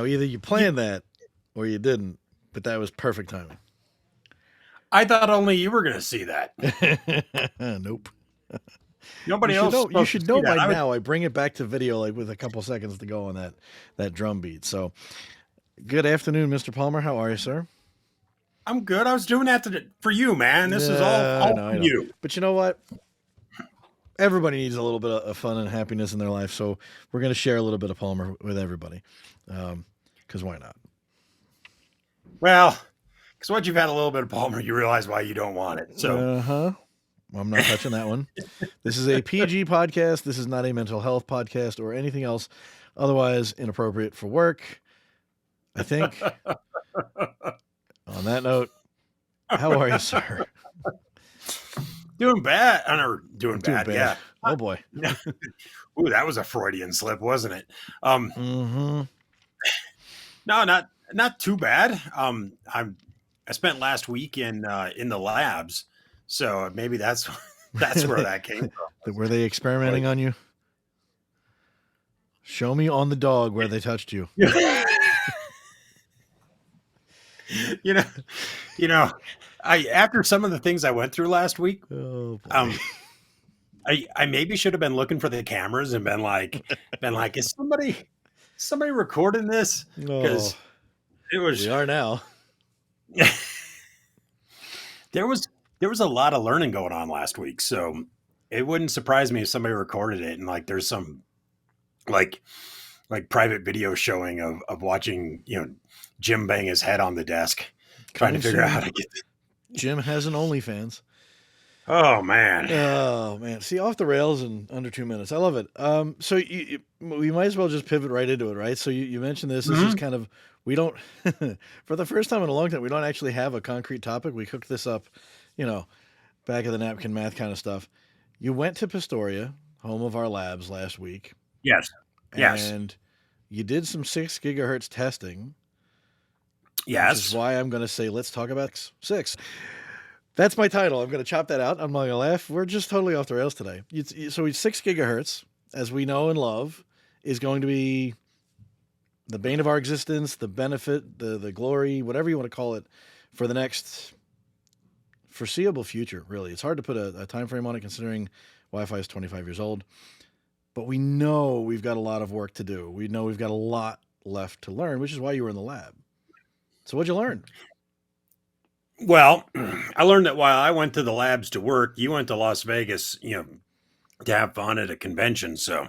either you planned that or you didn't, but that was perfect timing. I thought only you were going to see that. Nope. Nobody else. You should know by now. I bring it back to video like with a couple seconds to go on that drum beat. So, good afternoon, Mr. Palmer. How are you, sir? I'm good. I was doing that for you, man. This is all for you. But you know what? Everybody needs a little bit of fun and happiness in their life, so we're going to share a little bit of Palmer with everybody. Because why not? Well, because once you've had a little bit of Palmer, you realize why you don't want it. So, well, I'm not touching that one. This is a PG podcast. This is not a mental health podcast or anything else otherwise inappropriate for work, I think. On that note, how are you, sir? Doing bad. I know, doing bad. Yeah. Oh boy. Ooh, that was a Freudian slip, wasn't it? Mm-hmm. No, not too bad. I spent last week in the labs, so maybe that's where that came from. Were they experimenting on you? Show me on the dog where they touched you. you know, after some of the things I went through last week, I maybe should have been looking for the cameras and been like, is somebody recording this? Because it was. We are now. There was a lot of learning going on last week, so it wouldn't surprise me if somebody recorded it and like there's some like private video showing of watching Jim bang his head on the desk trying to figure out how to get this. Jim has an OnlyFans. Oh man. See, off the rails in under 2 minutes. I love it. So we might as well just pivot right into it, right? So you mentioned this. This is kind of, we don't, for the first time in a long time, we don't actually have a concrete topic. We cooked this up, back of the napkin math kind of stuff. You went to Pistoria, home of our labs, last week. Yes. And you did some 6 gigahertz testing. Yes. Which is why I'm going to say, let's talk about 6. That's my title. I'm going to chop that out. I'm not going to laugh. We're just totally off the rails today. So 6 gigahertz, as we know and love, is going to be the bane of our existence, the benefit, the glory, whatever you want to call it, for the next foreseeable future, really. It's hard to put a time frame on it considering Wi-Fi is 25 years old. But we know we've got a lot of work to do. We know we've got a lot left to learn, which is why you were in the lab. So what'd you learn? Well, I learned that while I went to the labs to work, you went to Las Vegas, to have fun at a convention. So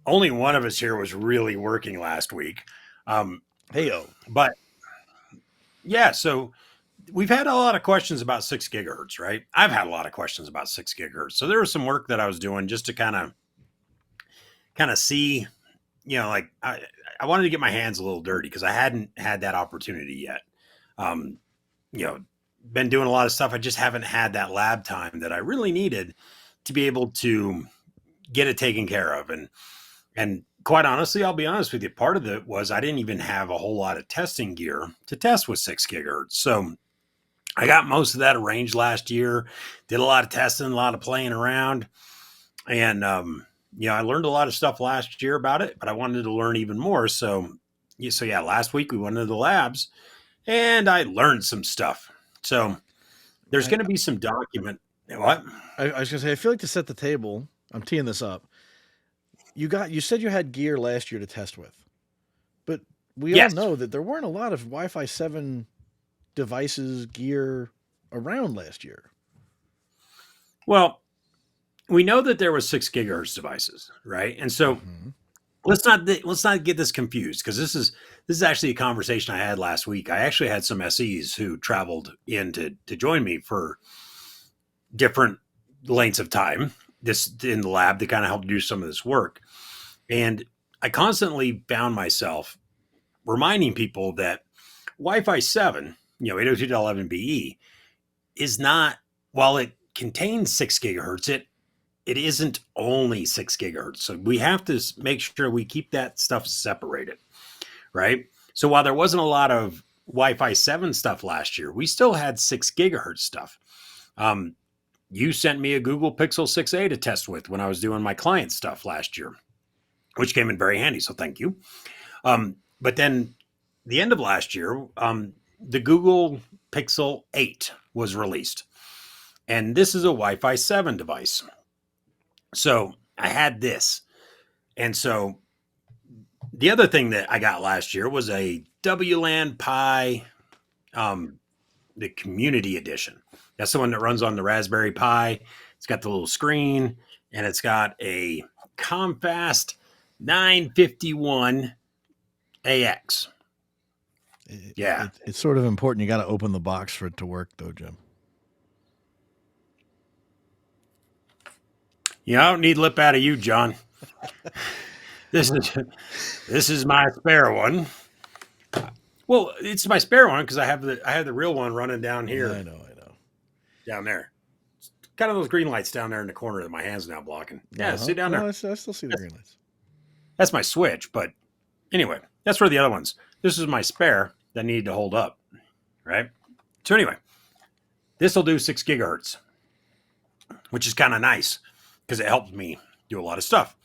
only one of us here was really working last week. Hey-o. But yeah, so we've had a lot of questions about 6 gigahertz, right? I've had a lot of questions about 6 gigahertz. So there was some work that I was doing just to kind of see, like I wanted to get my hands a little dirty because I hadn't had that opportunity yet. Been doing a lot of stuff. I just haven't had that lab time that I really needed to be able to get it taken care of. And quite honestly, I'll be honest with you, part of it was I didn't even have a whole lot of testing gear to test with 6 gigahertz. So I got most of that arranged last year, did a lot of testing, a lot of playing around. And, I learned a lot of stuff last year about it, but I wanted to learn even more. So last week we went into the labs and I learned some stuff. So there's going to be some document. What? I was going to say, I feel like to set the table, I'm teeing this up. You said you had gear last year to test with, but we all know that there weren't a lot of Wi-Fi 7 devices, gear around last year. Well, we know that there was 6 gigahertz devices, right? And so let's not get this confused because this is actually a conversation I had last week. I actually had some SEs who traveled in to join me for different lengths of time in the lab to kind of help do some of this work. And I constantly found myself reminding people that Wi-Fi 7, 802.11be is not, while it contains 6 gigahertz, it isn't only 6 gigahertz. So we have to make sure we keep that stuff separated, right? So while there wasn't a lot of Wi-Fi 7 stuff last year, we still had 6 gigahertz stuff. You sent me a Google Pixel 6a to test with when I was doing my client stuff last year, which came in very handy. So thank you. But then the end of last year, the Google Pixel 8 was released. And this is a Wi-Fi 7 device. So I had this. And so the other thing that I got last year was a WLAN Pi, the community edition. That's the one that runs on the Raspberry Pi. It's got the little screen and it's got a Comfast 951 AX. It's sort of important. You got to open the box for it to work, though, Jim. I don't need lip out of you, John. This is my spare one. Well, it's my spare one because I have the real one running down here. I know. Down there. It's kind of those green lights down there in the corner that my hand's now blocking. Yeah, see down there. I still see the green lights. That's my switch, but anyway, that's for the other ones. This is my spare that needed to hold up, right? So anyway, this will do 6 gigahertz, which is kind of nice because it helps me do a lot of stuff.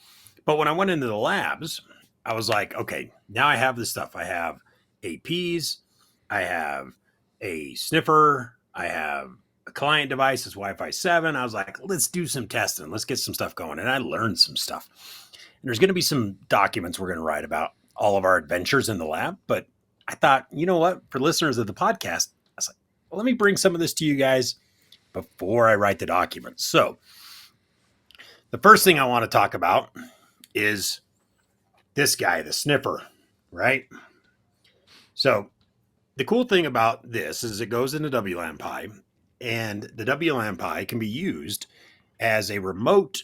But when I went into the labs, I was like, okay, now I have this stuff. I have APs, I have a sniffer, I have a client device, it's Wi-Fi 7. I was like, let's do some testing. Let's get some stuff going. And I learned some stuff. And there's going to be some documents we're going to write about all of our adventures in the lab. But I thought, you know what? For listeners of the podcast, I was like, well, let me bring some of this to you guys before I write the documents. So the first thing I want to talk about is this guy, the sniffer, right? So the cool thing about this is it goes into WLAN Pi, and the WLAN Pi can be used as a remote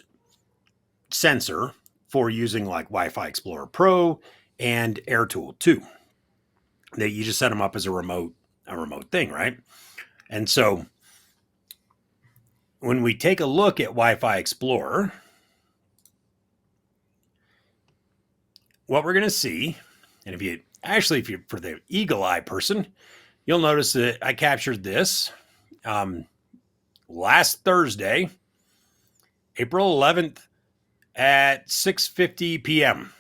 sensor for using like Wi-Fi Explorer Pro and AirTool 2. That you just set them up as a remote thing, right? And so when we take a look at Wi-Fi Explorer, what we're going to see, and if you're for the eagle eye person, you'll notice that I captured this last Thursday, April 11th at 6:50 p.m.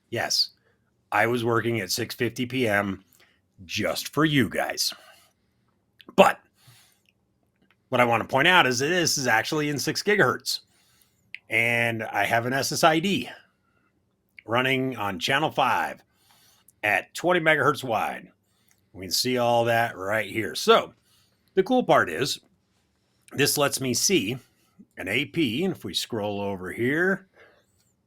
Yes, I was working at 6:50 p.m. just for you guys. But what I want to point out is that this is actually in 6 gigahertz. And I have an SSID running on channel 5 at 20 megahertz wide. We can see all that right here. So the cool part is this lets me see an AP. And if we scroll over here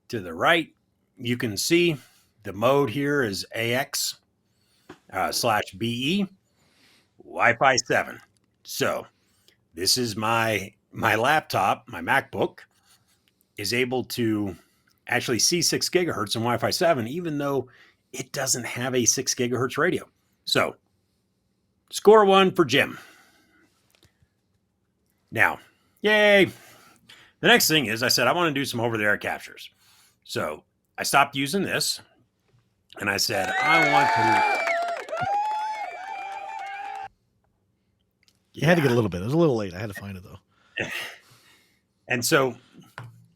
to the right, you can see the mode here is AX /BE Wi-Fi 7. So this is my laptop, my MacBook is able to actually see 6 gigahertz in Wi-Fi 7, even though it doesn't have a 6 gigahertz radio. So score 1 for Jim. Now, yay. The next thing is I said, I want to do some over-the-air captures. So I stopped using this and I said, I want to. You had to get a little bit. It was a little late. I had to find it though. And so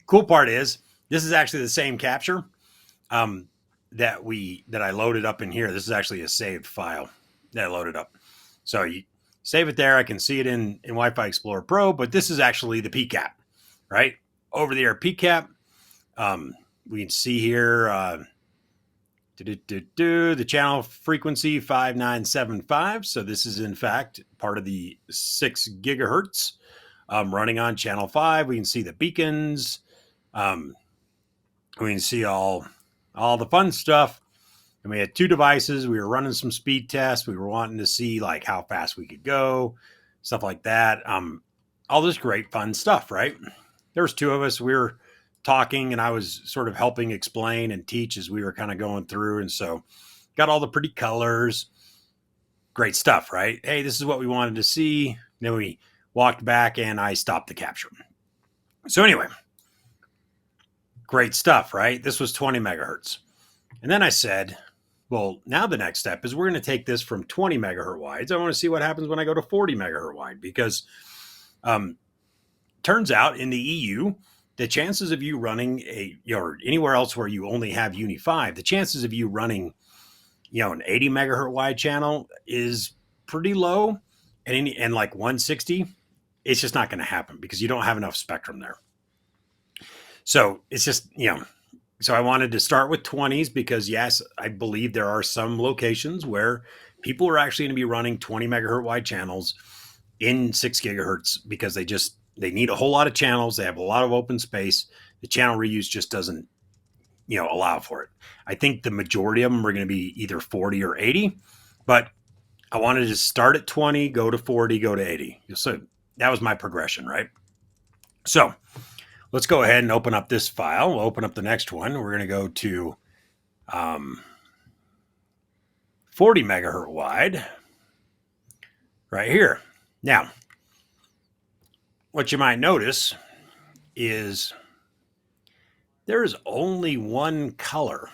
cool part is this is actually the same capture that I loaded up in here. This is actually a saved file that I loaded up. So you save it there. I can see it in Wi-Fi Explorer Pro, but this is actually the PCAP, right? Over the air PCAP. We can see here the channel frequency 5975. So this is in fact part of the 6 gigahertz running on channel 5. We can see the beacons. We can see all the fun stuff. And we had 2 devices. We were running some speed tests. We were wanting to see like how fast we could go, stuff like that. All this great fun stuff, right? There was 2 of us. We were talking and I was sort of helping explain and teach as we were kind of going through. And so got all the pretty colors, great stuff, right? Hey, this is what we wanted to see. Then we walked back and I stopped the capture. So anyway, great stuff, right? This was 20 megahertz. And then I said, well, now the next step is we're going to take this from 20 megahertz wides. I want to see what happens when I go to 40 megahertz wide, because turns out in the EU, the chances of you running or anywhere else where you only have Uni 5, the chances of you running, an 80 megahertz wide channel is pretty low, and like 160, it's just not going to happen because you don't have enough spectrum there. So it's just, so I wanted to start with 20s because, yes, I believe there are some locations where people are actually going to be running 20 megahertz wide channels in 6 gigahertz because they need a whole lot of channels. They have a lot of open space. The channel reuse just doesn't, allow for it. I think the majority of them are going to be either 40 or 80, but I wanted to start at 20, go to 40, go to 80. So that was my progression, right? So let's go ahead and open up this file. We'll open up the next one. We're going to go to 40 megahertz wide right here. Now, what you might notice is there is only one color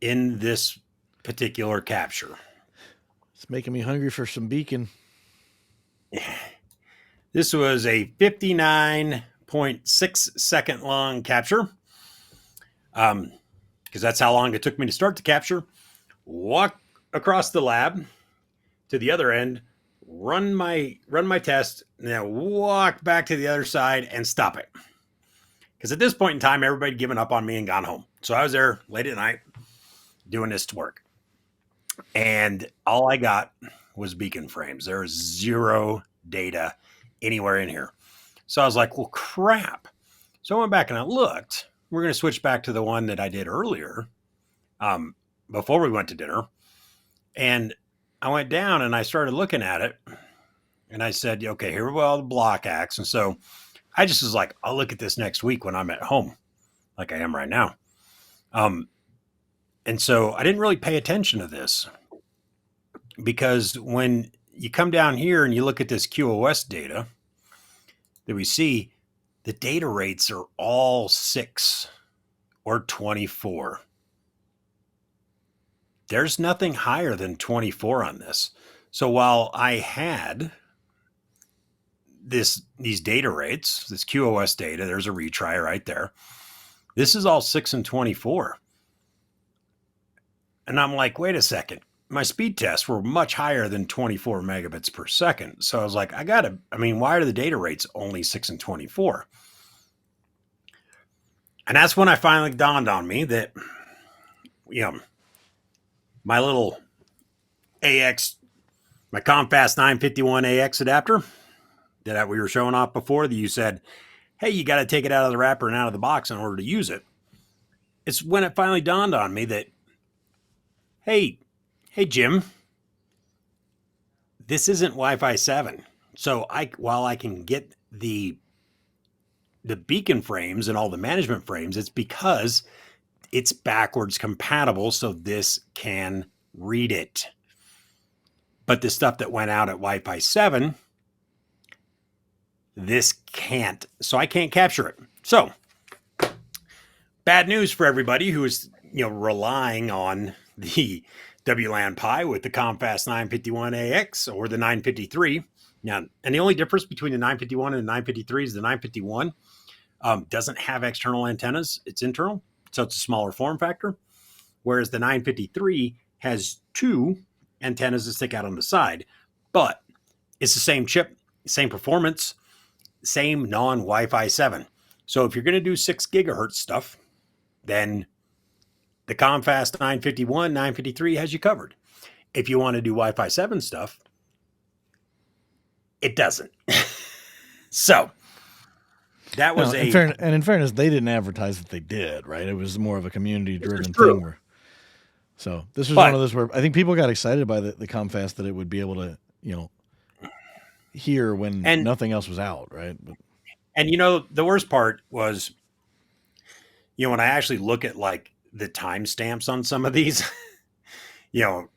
in this particular capture. It's making me hungry for some beacon. This was a 59.6 second long capture. Because that's how long it took me to start the capture. Walk across the lab to the other end, run my test, and then walk back to the other side and stop it. Because at this point in time, everybody had given up on me and gone home. So I was there late at night doing this work. And all I got was beacon frames. There was zero data anywhere in here. So I was like, well, crap. So I went back and I looked. We're going to switch back to the one that I did earlier before we went to dinner. And I went down and I started looking at it. And I said, okay, here are all the block acts. And so I just was like, I'll look at this next week when I'm at home, like I am right now. And so I didn't really pay attention to this because when you come down here and you look at this QoS data that we see, the data rates are all 6 or 24. There's nothing higher than 24 on this. So while I had these data rates, this QoS data, there's a retry right there. This is all 6 and 24. And I'm like, wait a second. My speed tests were much higher than 24 megabits per second. So I was like, why are the data rates only 6 and 24? And that's when I finally dawned on me that, my little AX, my Comfast 951 AX adapter that we were showing off before, that you said, hey, you got to take it out of the wrapper and out of the box in order to use it. It's when it finally dawned on me that, hey, Jim, this isn't Wi-Fi 7. So while I can get the beacon frames and all the management frames, it's because it's backwards compatible. So this can read it. But the stuff that went out at Wi-Fi 7, this can't. So I can't capture it. So bad news for everybody who is, relying on the WLAN Pi with the Comfast 951AX or the 953. Now, and the only difference between the 951 and the 953 is the 951 doesn't have external antennas. It's internal, so it's a smaller form factor. Whereas the 953 has 2 antennas that stick out on the side, but it's the same chip, same performance, same non-Wi-Fi 7. So if you're going to do 6 gigahertz stuff, then the Comfast 951, 953 has you covered. If you want to do Wi-Fi 7 stuff, it doesn't. So that was in fairness, they didn't advertise that they did, right? It was more of a community-driven thing. So this was one of those where I think people got excited by the Comfast that it would be able to, hear when nothing else was out, right? And the worst part was, when I actually look at like the timestamps on some of these, it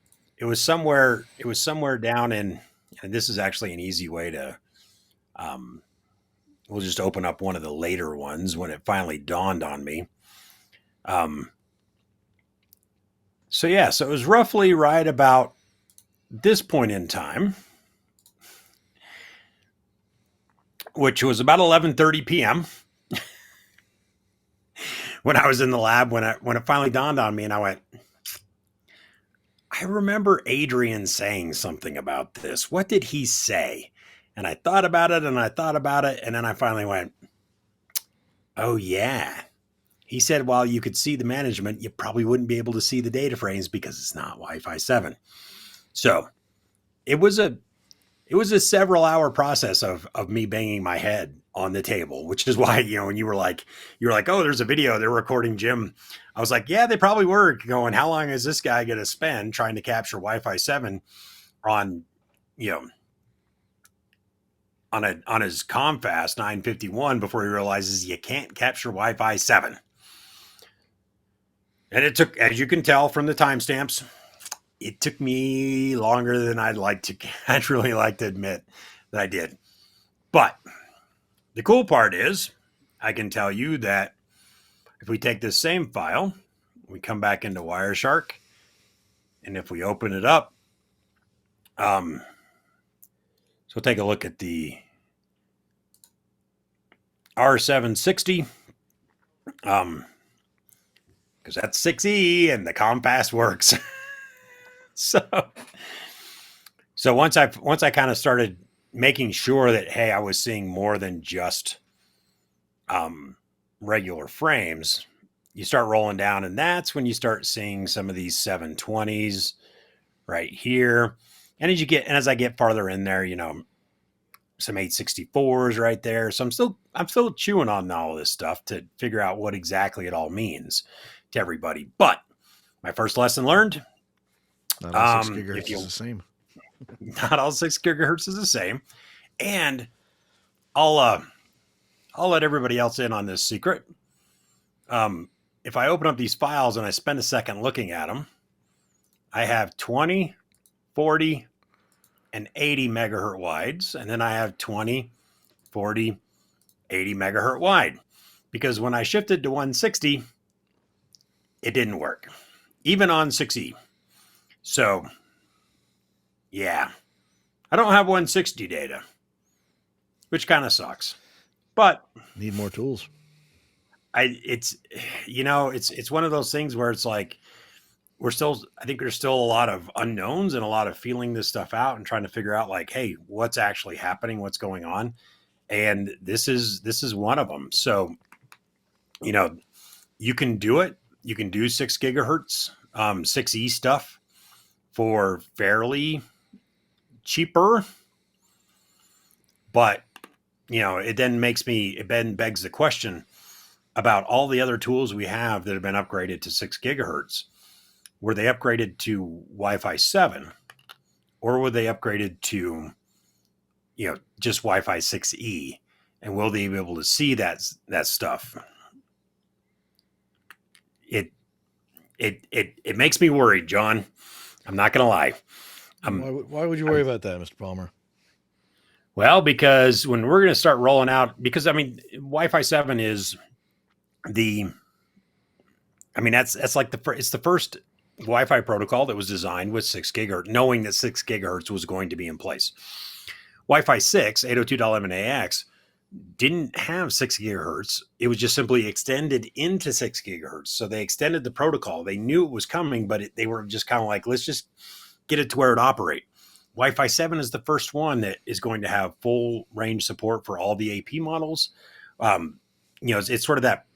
was somewhere down in, and this is actually an easy way to, we'll just open up one of the later ones when it finally dawned on me. So it was roughly right about this point in time, which was about 11:30 p.m. when I was in the lab, when it finally dawned on me, and I went, I remember Adrian saying something about this. What did he say? And I thought about it and I thought about it. And then I finally went, oh, yeah. He said, while you could see the management, you probably wouldn't be able to see the data frames because it's not Wi-Fi 7. So it was a several hour process of me banging my head on the table, which is why, when you were like, oh, there's a video, they're recording Jim. I was like, yeah, they probably were going, how long is this guy going to spend trying to capture Wi-Fi 7 on, on his Comfast 951 before he realizes you can't capture Wi-Fi 7. And it took, as you can tell from the timestamps, it took me longer than I'd really like to admit that I did. But the cool part is I can tell you that if we take this same file, we come back into Wireshark, and if we open it up, so take a look at the R760, because that's 6E and the Comfast works. So once I kind of started making sure that, hey, I was seeing more than just regular frames, you start rolling down, and that's when you start seeing some of these 720s right here. And as I get farther in there, some 864s right there. So I'm still chewing on all this stuff to figure out what exactly it all means to everybody. But my first lesson learned. Not all 6 gigahertz is the same. Not all 6 gigahertz is the same. And I'll let everybody else in on this secret. If I open up these files and I spend a second looking at them, I have 20, 40, and 80 megahertz wides. And then I have 20, 40, 80 megahertz wide. Because when I shifted to 160, it didn't work. Even on 6E. So, yeah. I don't have 160 data, which kind of sucks. But need more tools. It's one of those things where it's like I think there's still a lot of unknowns and a lot of feeling this stuff out and trying to figure out like, hey, what's actually happening, what's going on. And this is one of them. So, you can do it. You can do 6 gigahertz, 6E stuff for fairly cheaper. But, it then begs the question about all the other tools we have that have been upgraded to 6 gigahertz. Were they upgraded to Wi-Fi 7 or were they upgraded to, just Wi-Fi 6E? And will they be able to see that stuff? It makes me worried, John. I'm not going to lie. Why would you worry about that, Mr. Palmer? Well, because when we're going to start rolling out, Wi-Fi 7 is that's like it's the first Wi-Fi protocol that was designed with 6 gigahertz, knowing that 6 gigahertz was going to be in place. Wi-Fi 6, 802.11ax, didn't have 6 gigahertz. It was just simply extended into 6 gigahertz. So they extended the protocol. They knew it was coming, but they were just kind of like, let's just get it to where it operates. Wi-Fi 7 is the first one that is going to have full range support for all the AP models. It's sort of that,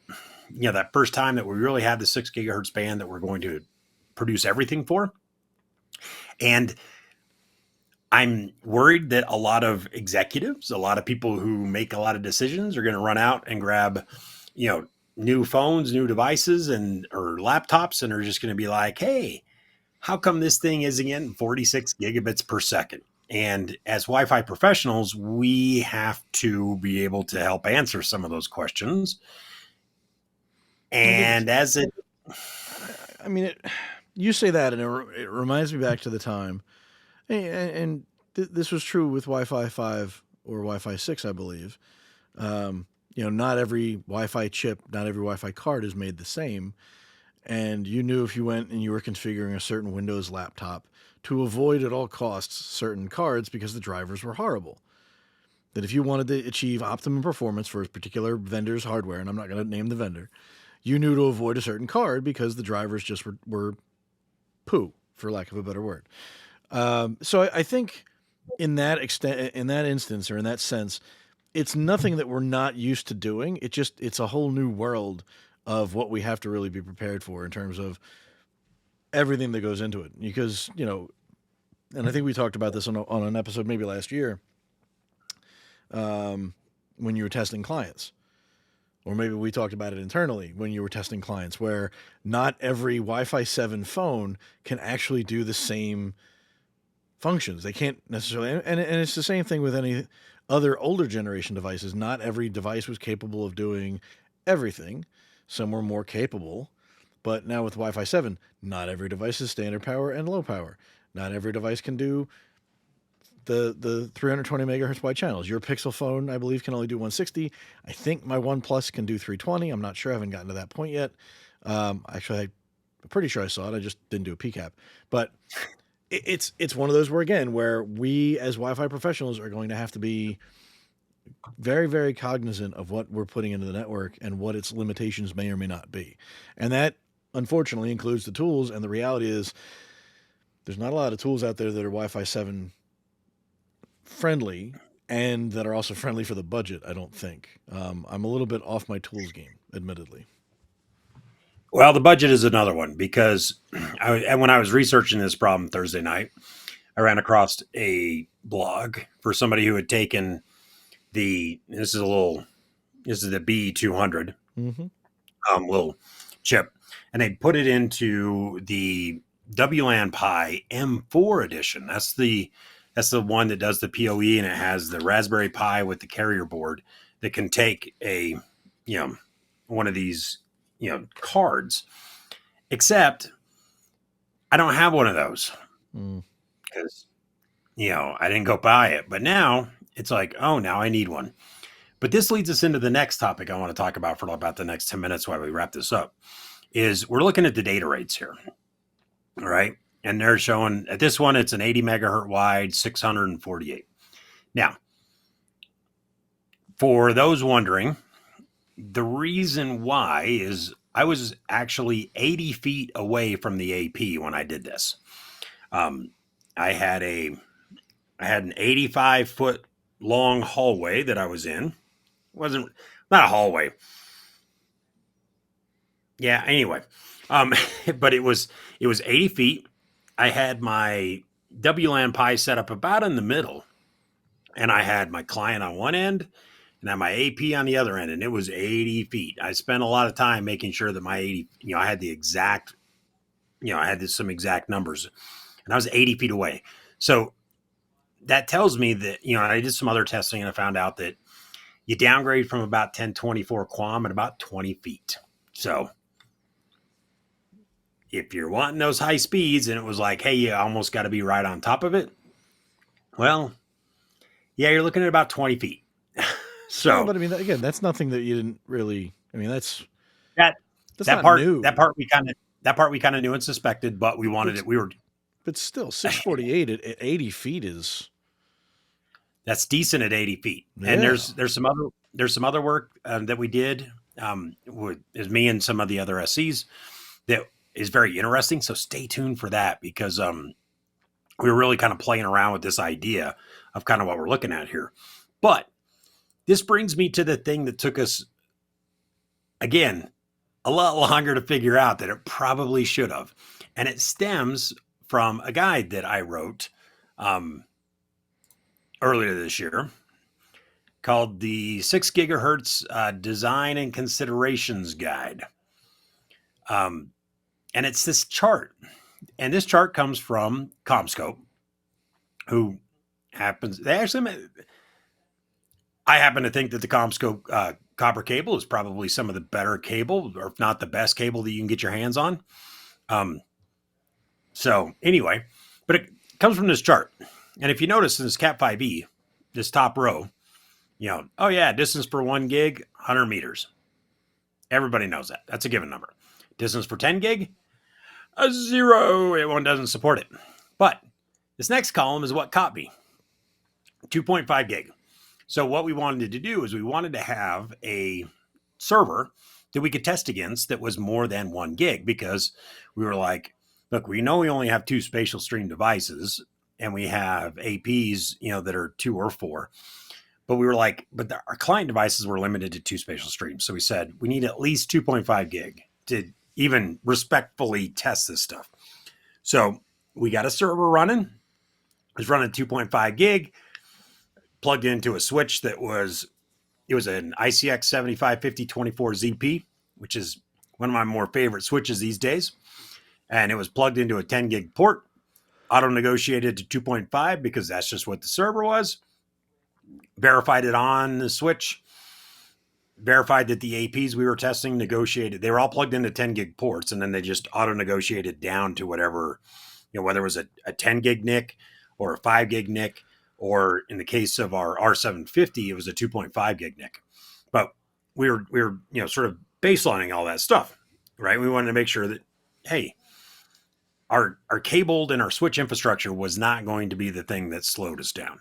that first time that we really have the 6 gigahertz band that we're going to produce everything for. And I'm worried that a lot of executives, a lot of people who make a lot of decisions are going to run out and grab, new phones, new devices or laptops, and are just going to be like, hey, how come this thing isn't getting 46 gigabits per second? And as Wi-Fi professionals, we have to be able to help answer some of those questions. And you say that, and it reminds me back to the time, and this was true with Wi-Fi 5 or Wi-Fi 6, I believe. Not every Wi-Fi chip, not every Wi-Fi card is made the same. And you knew if you went and you were configuring a certain Windows laptop to avoid at all costs certain cards because the drivers were horrible. That if you wanted to achieve optimum performance for a particular vendor's hardware, and I'm not going to name the vendor, you knew to avoid a certain card because the drivers just were poo for lack of a better word. So I think in that extent, in that instance, or in that sense, it's nothing that we're not used to doing. It's a whole new world of what we have to really be prepared for in terms of everything that goes into it. Because and I think we talked about this on an episode maybe last year, when you were testing clients. Or maybe we talked about it internally when you were testing clients, where not every Wi-Fi 7 phone can actually do the same functions. They can't necessarily, and it's the same thing with any other older generation devices. Not every device was capable of doing everything. Some were more capable, but now with Wi-Fi 7, not every device is standard power and low power. Not every device can do the 320 megahertz wide channels. Your Pixel phone, I believe, can only do 160. I think my OnePlus can do 320. I'm not sure. I haven't gotten to that point yet. Actually, I'm pretty sure I saw it. I just didn't do a PCAP. But it's one of those where we as Wi-Fi professionals are going to have to be very, very cognizant of what we're putting into the network and what its limitations may or may not be. And that, unfortunately, includes the tools. And the reality is there's not a lot of tools out there that are Wi-Fi 7 friendly and that are also friendly for the budget, I don't think. I'm a little bit off my tools game, admittedly. Well, the budget is another one because when I was researching this problem Thursday night, I ran across a blog for somebody who had taken this is the B200 little chip, and they put it into the WLAN Pi M4 edition. That's the one that does the PoE, and it has the Raspberry Pi with the carrier board that can take one of these cards. Except I don't have one of those because I didn't go buy it. But now it's like, oh, now I need one. But this leads us into the next topic I want to talk about for about the next 10 minutes while we wrap this up. Is we're looking at the data rates here. All right. And they're showing at this one, it's an 80 megahertz wide, 648. Now, for those wondering, the reason why is I was actually 80 feet away from the AP when I did this. I had an 85-foot long hallway that I was in. It wasn't not a hallway. Yeah. Anyway, but it was 80 feet. I had my WLAN Pi set up about in the middle, and I had my client on one end and I had my AP on the other end, and it was 80 feet. I spent a lot of time making sure that my 80, I had the exact, I had some exact numbers, and I was 80 feet away. So that tells me that, I did some other testing and I found out that you downgrade from about 1024 QAM at about 20 feet. So if you're wanting those high speeds and it was like, hey, you almost got to be right on top of it. Well, yeah, you're looking at about 20 feet. So, yeah, but I mean, again, that's nothing that you didn't really, I mean, that's that not part, new. that part we kind of knew and suspected, but we wanted it. But still 648 at 80 feet that's decent at 80 feet. Yeah. And there's some other work that we did, is me and some of the other SCs that is very interesting. So stay tuned for that because we were really kind of playing around with this idea of kind of what we're looking at here. But this brings me to the thing that took us, again, a lot longer to figure out that it probably should have. And it stems from a guide that I wrote earlier this year called the 6 gigahertz Design and Considerations Guide. And it's this chart. And this chart comes from CommScope, who I happen to think that the CommScope copper cable is probably some of the better cable, or if not the best cable that you can get your hands on. So anyway, but it comes from this chart. And if you notice in this Cat 5e, this top row, oh yeah, distance for 1 gig, 100 meters. Everybody knows that. That's a given number. Distance for 10 gig, a 0. It doesn't support it. But this next column is what caught me. 2.5 gig. So what we wanted to do is we wanted to have a server that we could test against that was more than 1 gig, because we were like, look, we know we only have 2 spatial stream devices and we have APs, that are 2 or 4. But we were like, our client devices were limited to 2 spatial streams. So we said we need at least 2.5 gig to even respectfully test this stuff. So we got a server running. It was running 2.5 gig, plugged into a switch it was an ICX 755024ZP, which is one of my more favorite switches these days. And it was plugged into a 10 gig port, auto negotiated to 2.5 because that's just what the server was. Verified it on the switch, verified that the APs we were testing negotiated. They were all plugged into 10 gig ports, and then they just auto negotiated down to whatever, whether it was a 10 gig NIC or a 5 gig NIC, or in the case of our R750, it was a 2.5 gig NIC. But we were sort of baselining all that stuff, right? We wanted to make sure that, hey, our cabled and our switch infrastructure was not going to be the thing that slowed us down.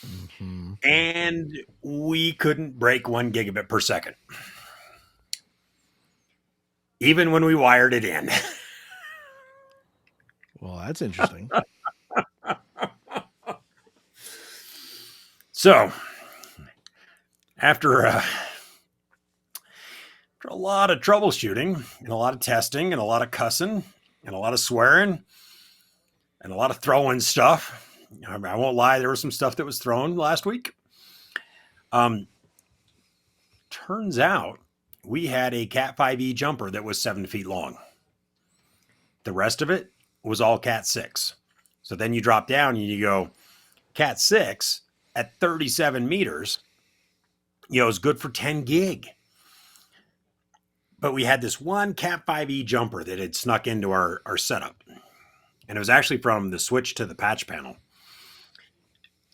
Mm-hmm. And we couldn't break 1 gigabit per second, even when we wired it in. Well, that's interesting. So, after a lot of troubleshooting and a lot of testing and a lot of cussing and a lot of swearing and a lot of throwing stuff, I won't lie, there was some stuff that was thrown last week. Turns out we had a Cat 5e jumper that was 7 feet long. The rest of it was all Cat 6. So then you drop down and you go, Cat 6 at 37 meters, is good for 10 gig. But we had this one Cat 5e jumper that had snuck into our setup. And it was actually from the switch to the patch panel.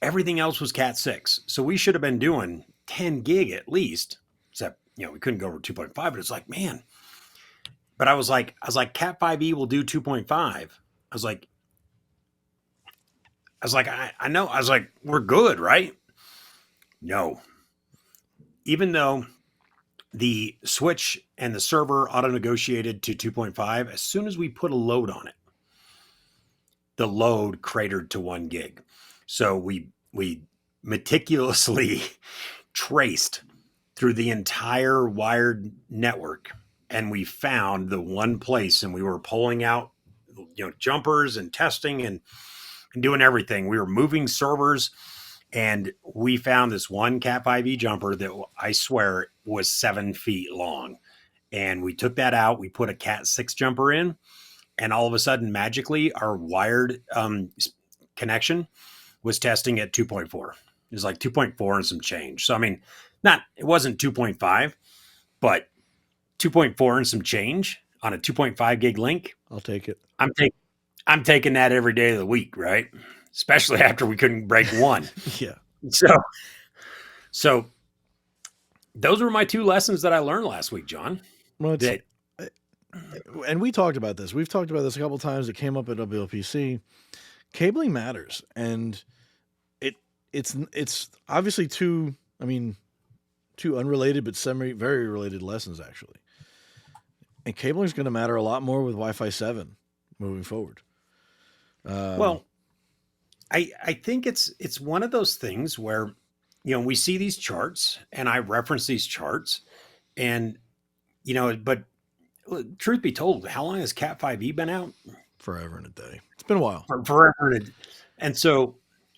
Everything else was Cat 6. So we should have been doing 10 gig at least, except, we couldn't go over 2.5, but it's like, man. But I was like, Cat 5e will do 2.5. I was like, I know. I was like, we're good, right? No. Even though the switch and the server auto-negotiated to 2.5, as soon as we put a load on it, the load cratered to 1 gig. So we meticulously traced through the entire wired network, and we found the one place, and we were pulling out, jumpers and testing and doing everything. We were moving servers, and we found this one Cat 5e jumper that I swear was 7 feet long. And we took that out. We put a Cat 6 jumper in, and all of a sudden, magically, our wired connection was testing at 2.4. It was like 2.4 and some change. So, I mean, it wasn't 2.5, but 2.4 and some change on a 2.5 gig link. I'll take it. I'm taking that every day of the week, right? Especially after we couldn't break 1. Yeah. So those were my 2 lessons that I learned last week, John. Well, and we talked about this. We've talked about this a couple of times. It came up at WLPC. Cabling matters, and it's obviously two unrelated but very related lessons, actually. And cabling is going to matter a lot more with Wi-Fi 7 moving forward. Well, I think it's one of those things where, we see these charts, and I reference these charts, and, but truth be told, how long has Cat 5e been out? Forever and a day. It's been a while. Forever. And so,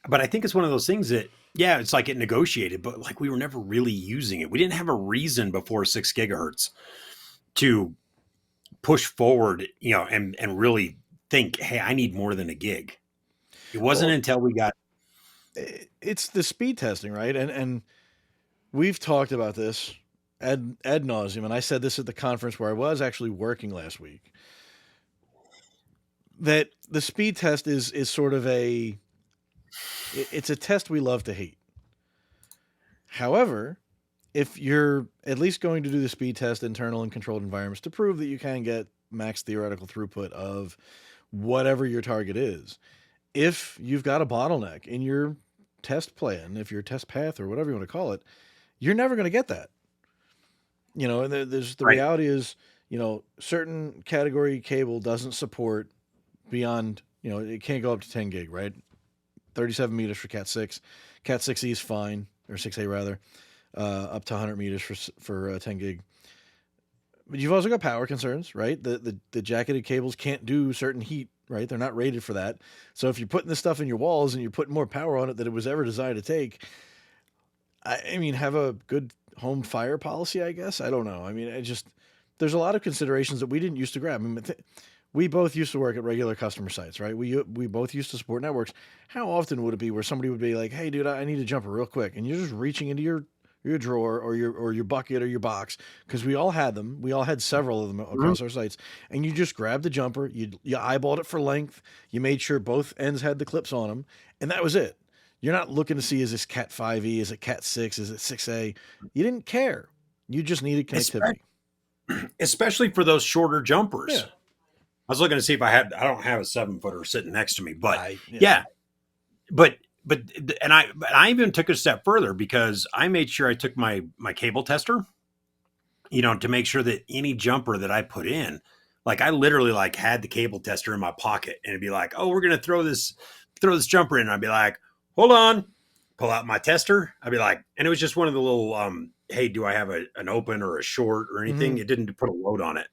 but I think it's one of those things that, yeah, it's like it negotiated, but like we were never really using it. We didn't have a reason before 6 gigahertz to push forward, and really think, hey, I need more than a gig. It wasn't until we got. It's the speed testing, right? And we've talked about this ad nauseum, and I said this at the conference where I was actually working last week, that the speed test is sort of it's a test we love to hate. However, if you're at least going to do the speed test internal and controlled environments to prove that you can get max theoretical throughput of whatever your target is, if you've got a bottleneck in your test plan, if your test path or whatever you want to call it, you're never going to get that. And there's the Right. reality is, certain category cable doesn't support beyond, it can't go up to 10 gig, right? 37 meters for Cat 6. Cat 6E is fine, or 6A rather, up to 100 meters for 10 gig. But you've also got power concerns, right? The jacketed cables can't do certain heat, right? They're not rated for that. So if you're putting this stuff in your walls and you're putting more power on it than it was ever designed to take, I mean, have a good home fire policy, I guess. I don't know. I mean, there's a lot of considerations that we didn't used to grab. I mean, we both used to work at regular customer sites, right? We both used to support networks. How often would it be where somebody would be like, "Hey, dude, I need a jumper real quick," and you're just reaching into your drawer or your bucket or your box, because we all had them. We all had several of them across our sites, and you just grabbed the jumper. You eyeballed it for length. You made sure both ends had the clips on them, and that was it. You're not looking to see, is this Cat 5e, is it Cat 6, is it 6A? You didn't care. You just needed connectivity. Especially for those shorter jumpers. Yeah. I was looking to see if I don't have a 7-footer sitting next to me, but yeah. But I even took a step further, because I made sure I took my cable tester, to make sure that any jumper that I put in, like I literally like had the cable tester in my pocket, and it'd be like, "Oh, we're going to throw this jumper in." And I'd be like, "Hold on," pull out my tester. I'd be like, and it was just one of the little, "Hey, do I have an open or a short or anything?" It didn't put a load on it.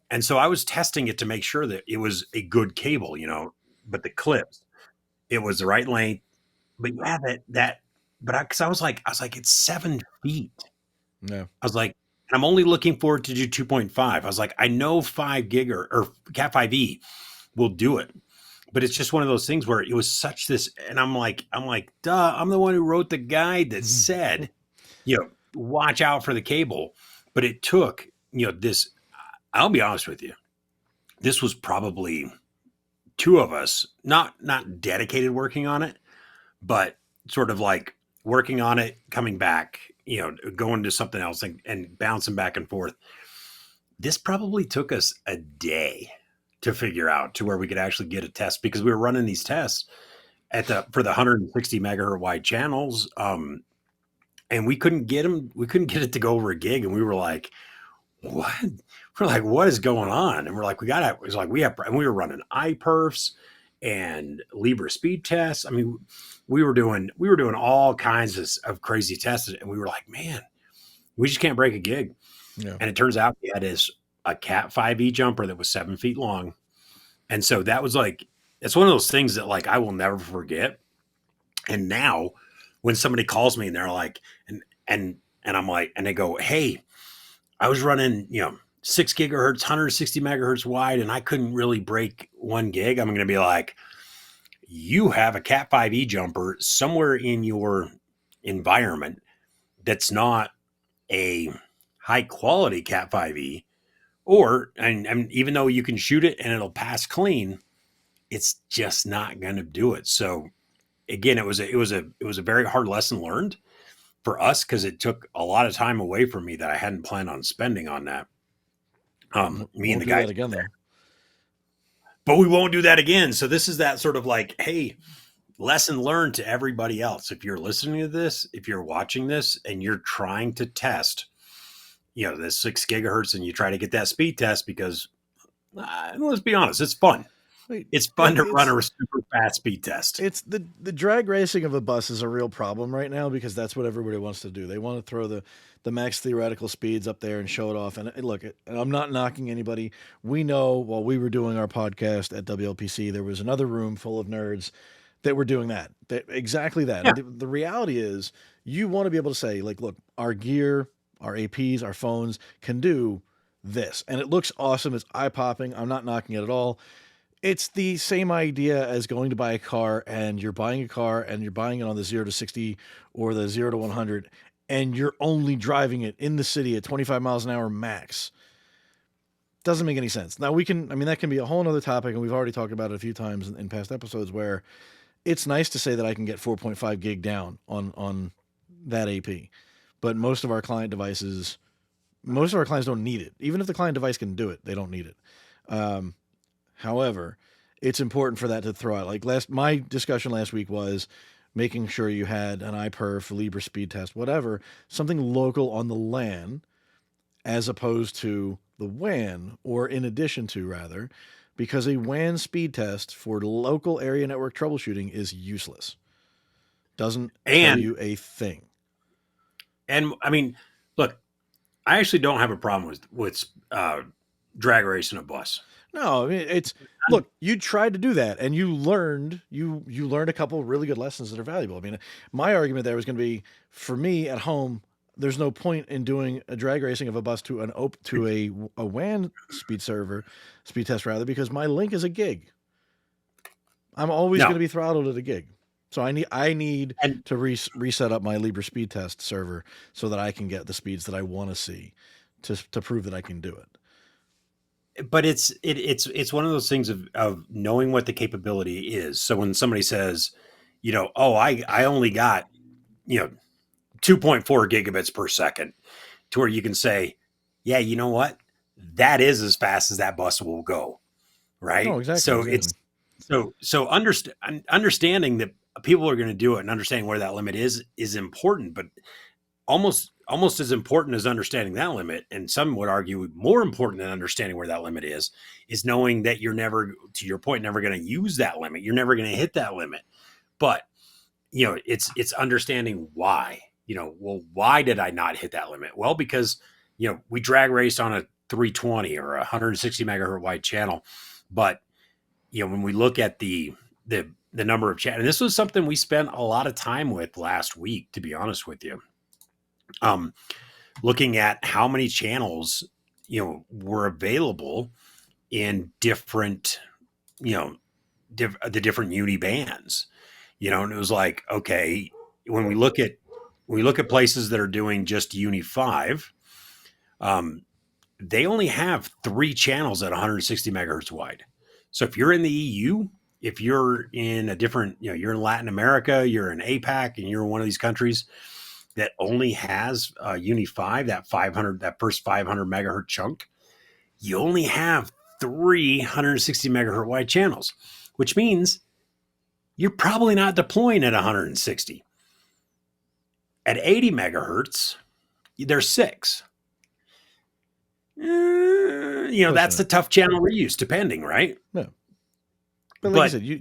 And so I was testing it to make sure that it was a good cable, but the clips, it was the right length. But yeah, because I was like, it's 7 feet. Yeah. I was like, I'm only looking forward to do 2.5. I was like, I know 5 gig or Cat 5e will do it. But it's just one of those things where it was such this, and I'm like, duh, I'm the one who wrote the guide that said, watch out for the cable. But it took, this, I'll be honest with you, this was probably 2 of us, not dedicated working on it, but sort of like working on it, coming back, going to something else and bouncing back and forth. This probably took us a day to figure out to where we could actually get a test, because we were running these tests for the 160 megahertz wide channels. And we couldn't get it to go over a gig. And we were like, what? We're like, what is going on? And we're like, we were running iPerfs and Libra speed tests. I mean, we were doing all kinds of crazy tests, and we were like, man, we just can't break a gig. Yeah. And it turns out we had a Cat 5e jumper that was 7 feet long. And so that was like, it's one of those things that like I will never forget. And now when somebody calls me and they're like, and I'm like, and they go, "Hey, I was running, 6 gigahertz, 160 megahertz wide, and I couldn't really break 1 gig." I'm going to be like, you have a Cat 5e jumper somewhere in your environment that's not a high quality Cat 5e, and even though you can shoot it and it'll pass clean, it's just not going to do it. So again, it was a very hard lesson learned for us, because it took a lot of time away from me that I hadn't planned on spending on that. Me and the guys again, though. But we won't do that again. So this is that sort of like, hey, lesson learned to everybody else. If you're listening to this, if you're watching this and you're trying to test, this 6 gigahertz, and you try to get that speed test, because let's be honest, it's fun. It's fun to run a super fast speed test. It's the drag racing of a bus is a real problem right now, because that's what everybody wants to do. They want to throw the max theoretical speeds up there and show it off. And look, I'm not knocking anybody. We know while we were doing our podcast at WLPC, there was another room full of nerds that were doing that exactly that. Yeah. The reality is, you want to be able to say, like, look, our gear, our APs, our phones can do this, and it looks awesome. It's eye-popping. I'm not knocking it at all. It's the same idea as going to buy a car, and you're buying a car and you're buying it on the 0 to 60 or the 0 to 100, and you're only driving it in the city at 25 miles an hour max. Doesn't make any sense. Now that can be a whole nother topic, and we've already talked about it a few times in past episodes, where it's nice to say that I can get 4.5 gig down on that AP, but most of our clients don't need it. Even if the client device can do it, they don't need it. However, it's important for that to throw out. Like my discussion last week was making sure you had an iPerf, Libra speed test, whatever, something local on the LAN, as opposed to the WAN, or in addition to, rather, because a WAN speed test for local area network troubleshooting is useless. Doesn't tell you a thing. And I mean, look, I actually don't have a problem with drag racing a bus. No, I mean, look, you tried to do that and you learned a couple of really good lessons that are valuable. I mean, my argument there was going to be, for me at home, there's no point in doing a drag racing of a bus to a WAN speed test rather, because my link is a gig. I'm always going to be throttled at a gig. So I need to reset up my Libre speed test server so that I can get the speeds that I want to see to prove that I can do it. But it's one of those things of knowing what the capability is. So when somebody says, I only got, 2.4 gigabits per second, to where you can say, yeah, you know what? That is as fast as that bus will go. Right. Oh, exactly. So it's understanding that people are going to do it and understanding where that limit is important, but almost as important as understanding that limit, and some would argue more important than understanding where that limit is knowing that you're never, to your point, never going to use that limit. You're never going to hit that limit. But, it's understanding why, why did I not hit that limit? Well, because, we drag raced on a 320 or 160 megahertz wide channel. But, when we look at the number of channels, and this was something we spent a lot of time with last week, to be honest with you. Looking at how many channels, were available in different, the different uni bands, and it was like, okay, when we look at places that are doing just uni 5, they only have 3 channels at 160 megahertz wide. So if you're in the EU, if you're in a different, you're in Latin America, you're in APAC, and you're in one of these countries that only has Uni 5, that first 500 megahertz chunk, you only have 360 megahertz wide channels, which means you're probably not deploying at 160. At 80 megahertz, there's 6. That's the tough channel reuse, depending, right? No. But like I said, you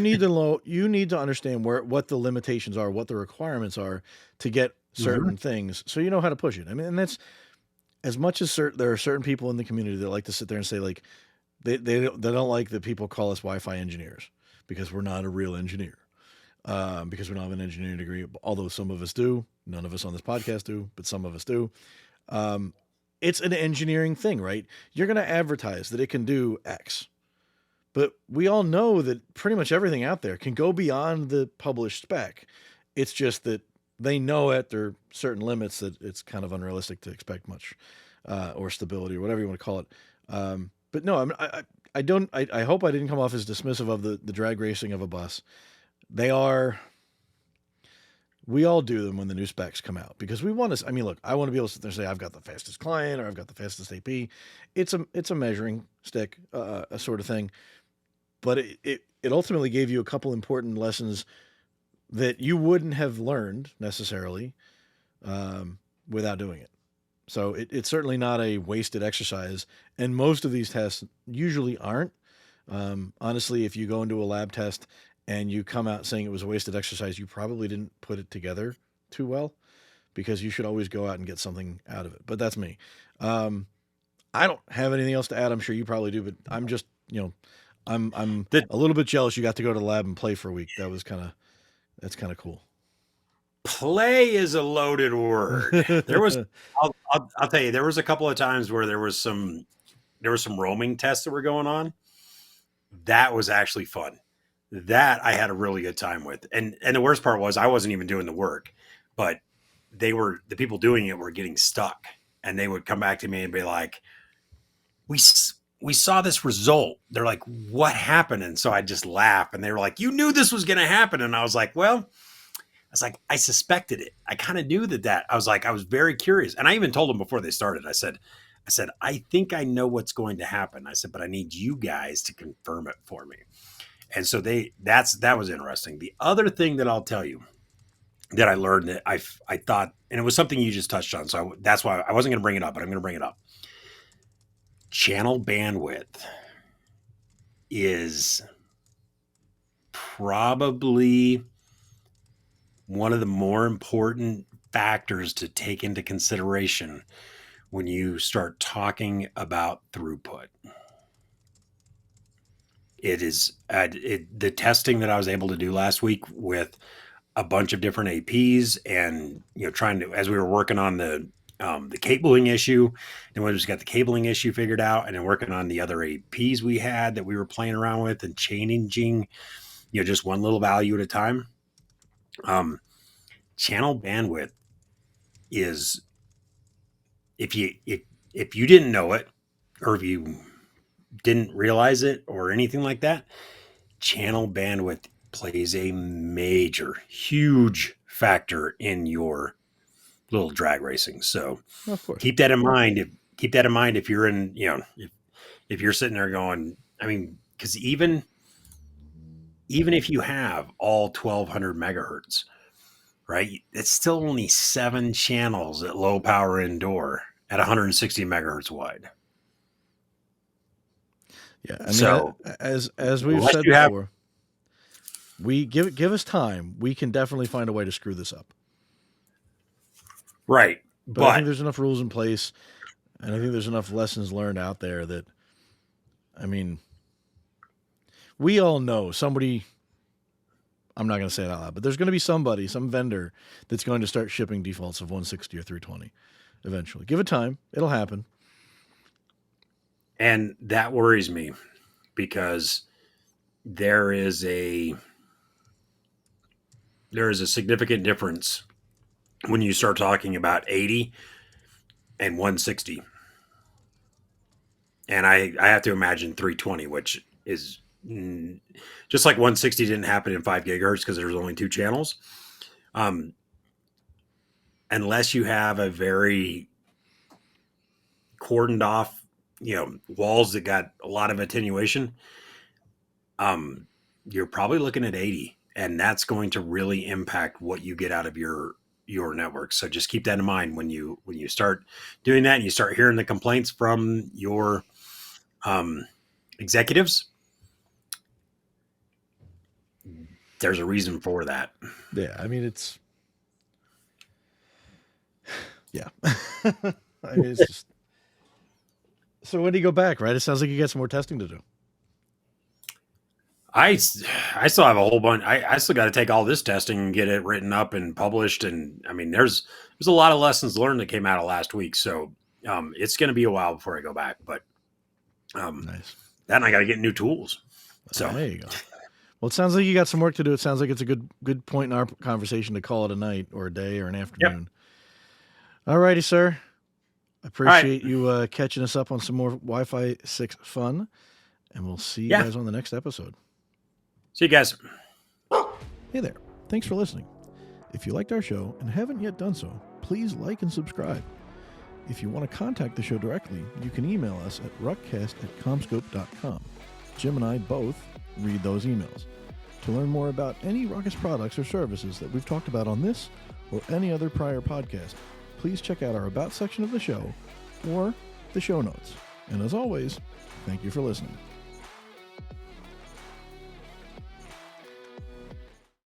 need to understand what the limitations are, what the requirements are to get certain things, so you know how to push it. I mean, and that's as much as there are certain people in the community that like to sit there and say, like, they don't like that people call us Wi-Fi engineers because we're not a real engineer, because we don't have an engineering degree. Although some of us do, none of us on this podcast do, but some of us do. It's an engineering thing, right? You're going to advertise that it can do X. But we all know that pretty much everything out there can go beyond the published spec. It's just that they know at their certain limits that it's kind of unrealistic to expect much, or stability, or whatever you want to call it. But no, I hope I didn't come off as dismissive of the drag racing of a bus. We all do them when the new specs come out, because we want to. I mean, look, I want to be able to sit there and say I've got the fastest client or I've got the fastest AP. It's a measuring stick, a sort of thing. But it ultimately gave you a couple important lessons that you wouldn't have learned necessarily without doing it. So it's certainly not a wasted exercise, and most of these tests usually aren't. Honestly, if you go into a lab test and you come out saying it was a wasted exercise, you probably didn't put it together too well, because you should always go out and get something out of it. But that's me. I don't have anything else to add. I'm sure you probably do, but I'm just, I'm a little bit jealous you got to go to the lab and play for a week. That's kind of cool. Play is a loaded word. There was, I'll tell you, there was a couple of times where there was some roaming tests that were going on. That was actually fun. That I had a really good time with. And the worst part was I wasn't even doing the work, but the people doing it were getting stuck, and they would come back to me and be like, we saw this result. They're like, what happened? And so I just laugh, and they were like, you knew this was going to happen. And I was like, I suspected it. I kind of knew that I was very curious. And I even told them before they started, I said, I think I know what's going to happen. I said, but I need you guys to confirm it for me. And so that was interesting. The other thing that I'll tell you that I learned that I thought, and it was something you just touched on, so that's why I wasn't going to bring it up, but I'm going to bring it up. Channel bandwidth is probably one of the more important factors to take into consideration when you start talking about throughput. It is the testing that I was able to do last week with a bunch of different APs, and trying to, as we were working on the cabling issue, and we just got the cabling issue figured out, and then working on the other APs we had that we were playing around with and changing, just one little value at a time. Channel bandwidth is, if you didn't know it, or if you didn't realize it or anything like that, channel bandwidth plays a major, huge factor in your little drag racing. So keep that in mind. Keep that in mind if you're in, if you're sitting there going, I mean, because even if you have all 1200 megahertz, right, it's still only 7 channels at low power indoor at 160 megahertz wide. Yeah, I mean, so as we've said before, we give us time. We can definitely find a way to screw this up. Right. But I think there's enough rules in place, and I think there's enough lessons learned out there that, I mean, we all know somebody, I'm not going to say it out loud, but there's going to be somebody, some vendor that's going to start shipping defaults of 160 or 320 eventually. Give it time. It'll happen. And that worries me, because there is a significant difference when you start talking about 80 and 160. And I have to imagine 320, which is just like 160 didn't happen in 5 gigahertz because there's only 2 channels. Unless you have a very cordoned off, walls that got a lot of attenuation, you're probably looking at 80, and that's going to really impact what you get out of your network. So just keep that in mind when you start doing that and you start hearing the complaints from your executives. There's a reason for that. Yeah, I mean, it's I mean, it's just. So when do you go back, right? It sounds like you got some more testing to do. I still have a whole bunch. I still got to take all this testing and get it written up and published. And I mean, there's a lot of lessons learned that came out of last week. So it's going to be a while before I go back. But nice. That, and I got to get new tools. So there you go. Well, it sounds like you got some work to do. It sounds like it's a good point in our conversation to call it a night or a day or an afternoon. Yep. All righty, sir. I appreciate you catching us up on some more Wi-Fi 6 fun, and we'll see you guys on the next episode. See you guys. Hey there. Thanks for listening. If you liked our show and haven't yet done so, please like and subscribe. If you want to contact the show directly, you can email us at ruckcast@comscope.com. Jim and I both read those emails. To learn more about any Ruckus products or services that we've talked about on this or any other prior podcast, please check out our About section of the show or the show notes. And as always, thank you for listening.